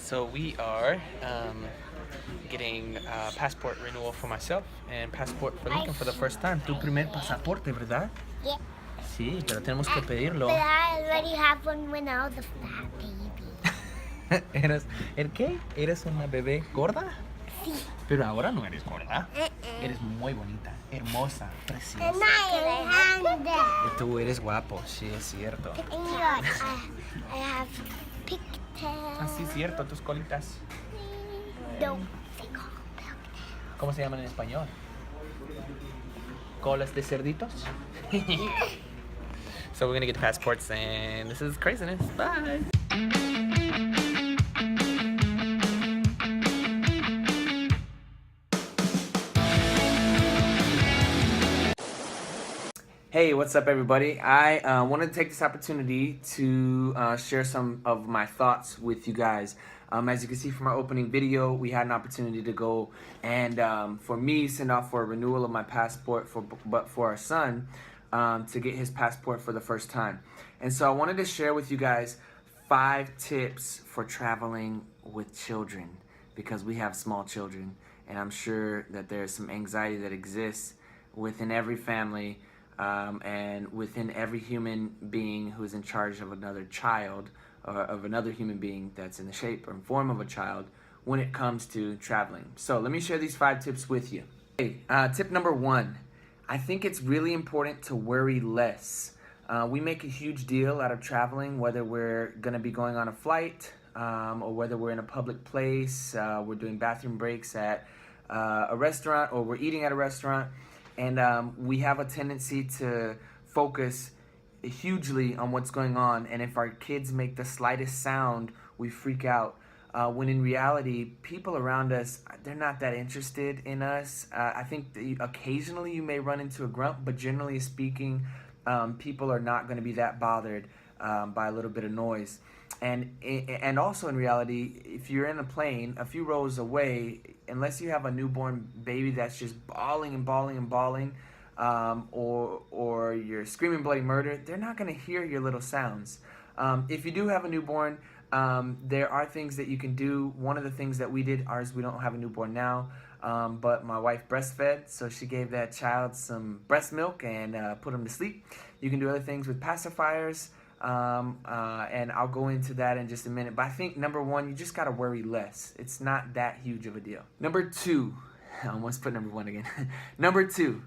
So we are getting passport renewal for myself and passport for Lincoln for the first time. Tu primer pasaporte, ¿verdad? Yeah. Sí, pero tenemos que pedirlo. But I already have one when I was a fat baby. ¿El qué? ¿Eres una bebé gorda? Sí. Pero ahora no eres gorda. Eres muy bonita, hermosa, preciosa. And I have that. Tú eres guapo, sí, es cierto. And I have pigtails. Ah, sí, cierto, tus colitas. No, they call pigtails. ¿Cómo se llaman en español? ¿Colas de cerditos? So we're gonna get passports and this is craziness. Bye! Hey, what's up, everybody? I wanted to take this opportunity to share some of my thoughts with you guys. As you can see from our opening video, we had an opportunity to go and for me, send off for a renewal of my passport, but for our son, to get his passport for the first time. And so I wanted to share with you guys 5 tips for traveling with children, because we have small children, and I'm sure that there's some anxiety that exists within every family and within every human being who is in charge of another child, or of another human being that's in the shape or form of a child when it comes to traveling. So let me share these 5 tips with you. Okay, tip number 1, I think it's really important to worry less. We make a huge deal out of traveling, whether we're gonna be going on a flight or whether we're in a public place, we're doing bathroom breaks at a restaurant, or we're eating at a restaurant. And we have a tendency to focus hugely on what's going on. And if our kids make the slightest sound, we freak out. When in reality, people around us, they're not that interested in us. I think that occasionally you may run into a grump, but generally speaking, people are not going to be that bothered by a little bit of noise. And also in reality, if you're in a plane a few rows away, unless you have a newborn baby that's just bawling and bawling and bawling, or you're screaming bloody murder, they're not going to hear your little sounds. If you do have a newborn, there are things that you can do. One of the things that we did, we don't have a newborn now, but my wife breastfed, so she gave that child some breast milk and put him to sleep. You can do other things with pacifiers, and I'll go into that in just a minute. But I think number 1, you just gotta worry less. It's not that huge of a deal. Number 2, I almost put number 1 again. Number 2,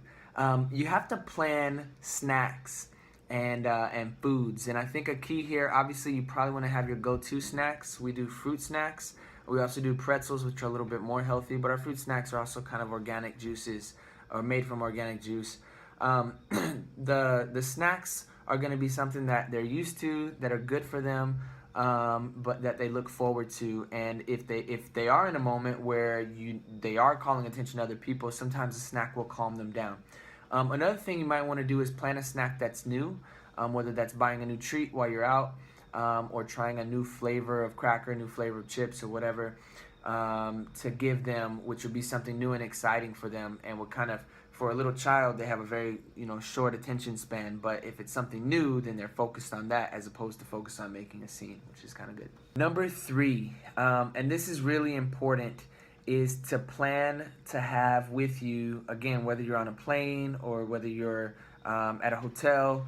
you have to plan snacks and foods. And I think a key here, obviously, you probably want to have your go-to snacks. We do fruit snacks. We also do pretzels, which are a little bit more healthy. But our fruit snacks are also kind of organic juices, or made from organic juice. The snacks are going to be something that they're used to, that are good for them, but that they look forward to. And if they are in a moment where they are calling attention to other people, sometimes a snack will calm them down. Another thing you might want to do is plan a snack that's new, whether that's buying a new treat while you're out, or trying a new flavor of cracker, new flavor of chips, or whatever, to give them, which would be something new and exciting for them, and would kind of, for a little child, they have a very short attention span, but if it's something new, then they're focused on that as opposed to focused on making a scene, which is kind of good. Number 3, and this is really important, is to plan to have with you, again, whether you're on a plane or whether you're at a hotel,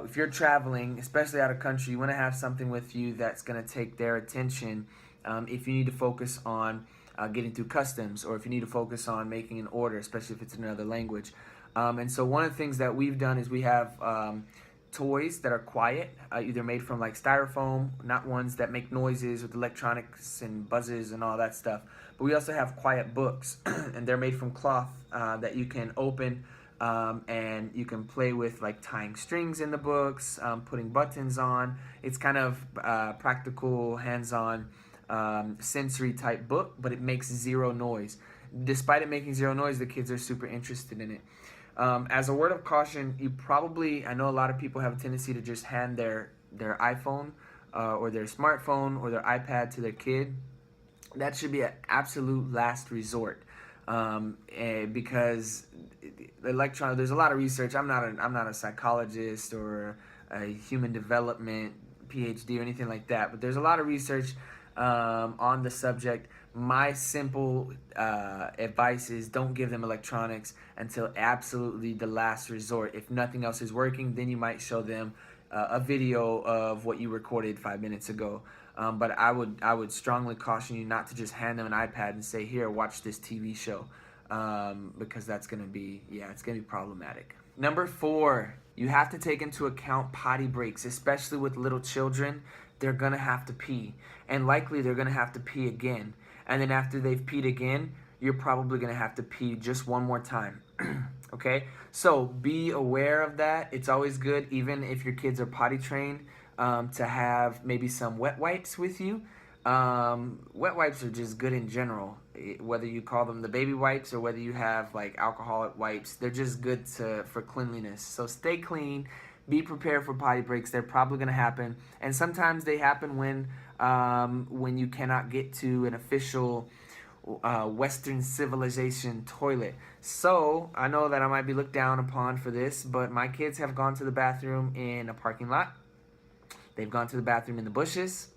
if you're traveling, especially out of country, you want to have something with you that's going to take their attention if you need to focus on getting through customs, or if you need to focus on making an order, especially if it's in another language. And so one of the things that we've done is we have toys that are quiet, either made from like styrofoam, not ones that make noises with electronics and buzzes and all that stuff. But we also have quiet books, and they're made from cloth that you can open, and you can play with, like tying strings in the books, putting buttons on. It's kind of practical, hands-on, sensory type book, but it makes 0 noise. Despite it making 0 noise, the kids are super interested in it. As a word of caution, I know a lot of people have a tendency to just hand their iPhone or their smartphone or their iPad to their kid. That should be an absolute last resort, because there's a lot of research. I'm not a psychologist or a human development PhD or anything like that, but there's a lot of research on the subject. My simple advice is don't give them electronics until absolutely the last resort. If nothing else is working, then you might show them a video of what you recorded 5 minutes ago. But I would strongly caution you not to just hand them an iPad and say, here, watch this TV show, because that's gonna be, it's gonna be problematic. Number 4, you have to take into account potty breaks, especially with little children. They're gonna have to pee, and likely they're gonna have to pee again. And then after they've peed again, you're probably gonna have to pee just one more time. Okay, so be aware of that. It's always good, even if your kids are potty trained, to have maybe some wet wipes with you. Wet wipes are just good in general, whether you call them the baby wipes or whether you have like alcoholic wipes. They're just good for cleanliness. So stay clean. Be prepared for potty breaks. They're probably going to happen, and sometimes they happen when you cannot get to an official Western civilization toilet. So I know that I might be looked down upon for this, but my kids have gone to the bathroom in a parking lot. They've gone to the bathroom in the bushes.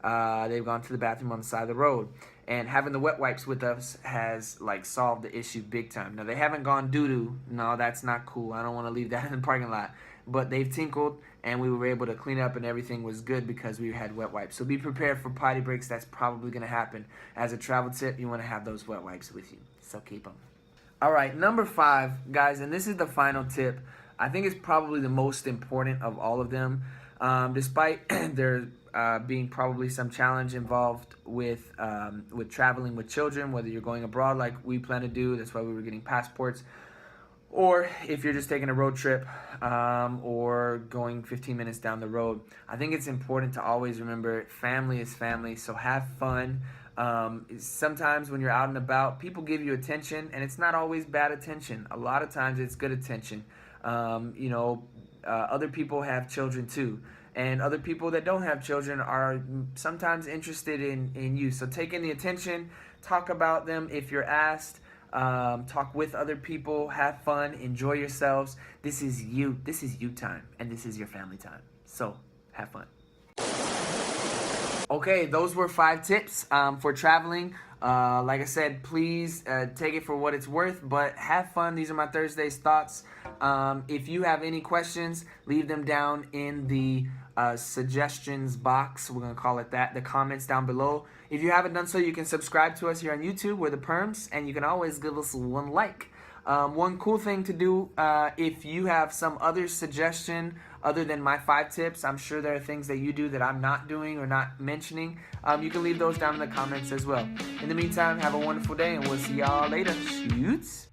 They've gone to the bathroom on the side of the road. And having the wet wipes with us has like solved the issue big time. Now they haven't gone doo-doo. No, that's not cool. I don't want to leave that in the parking lot. But they've tinkled, and we were able to clean up, and everything was good because we had wet wipes. So be prepared for potty breaks. That's probably going to happen. As a travel tip, you want to have those wet wipes with you. So keep them. All right, number 5, guys, and this is the final tip. I think it's probably the most important of all of them. Despite there being probably some challenge involved with traveling with children, whether you're going abroad like we plan to do, that's why we were getting passports, or if you're just taking a road trip or going 15 minutes down the road. I think it's important to always remember family is family, so have fun. Sometimes when you're out and about, people give you attention, and it's not always bad attention. A lot of times it's good attention. Other people have children too, and other people that don't have children are sometimes interested in you. So take in the attention, talk about them if you're asked, talk with other people, have fun, enjoy yourselves. This is you time, and this is your family time. So have fun. Okay, those were 5 tips for traveling. Like I said, please take it for what it's worth, but have fun. These are my Thursday's thoughts. If you have any questions, leave them down in the suggestions box. We're going to call it that, the comments down below. If you haven't done so, you can subscribe to us here on YouTube. We're the Perms, and you can always give us one like. One cool thing to do, if you have some other suggestion other than my 5 tips, I'm sure there are things that you do that I'm not doing or not mentioning. You can leave those down in the comments as well. In the meantime, have a wonderful day, and we'll see y'all later. Shoots.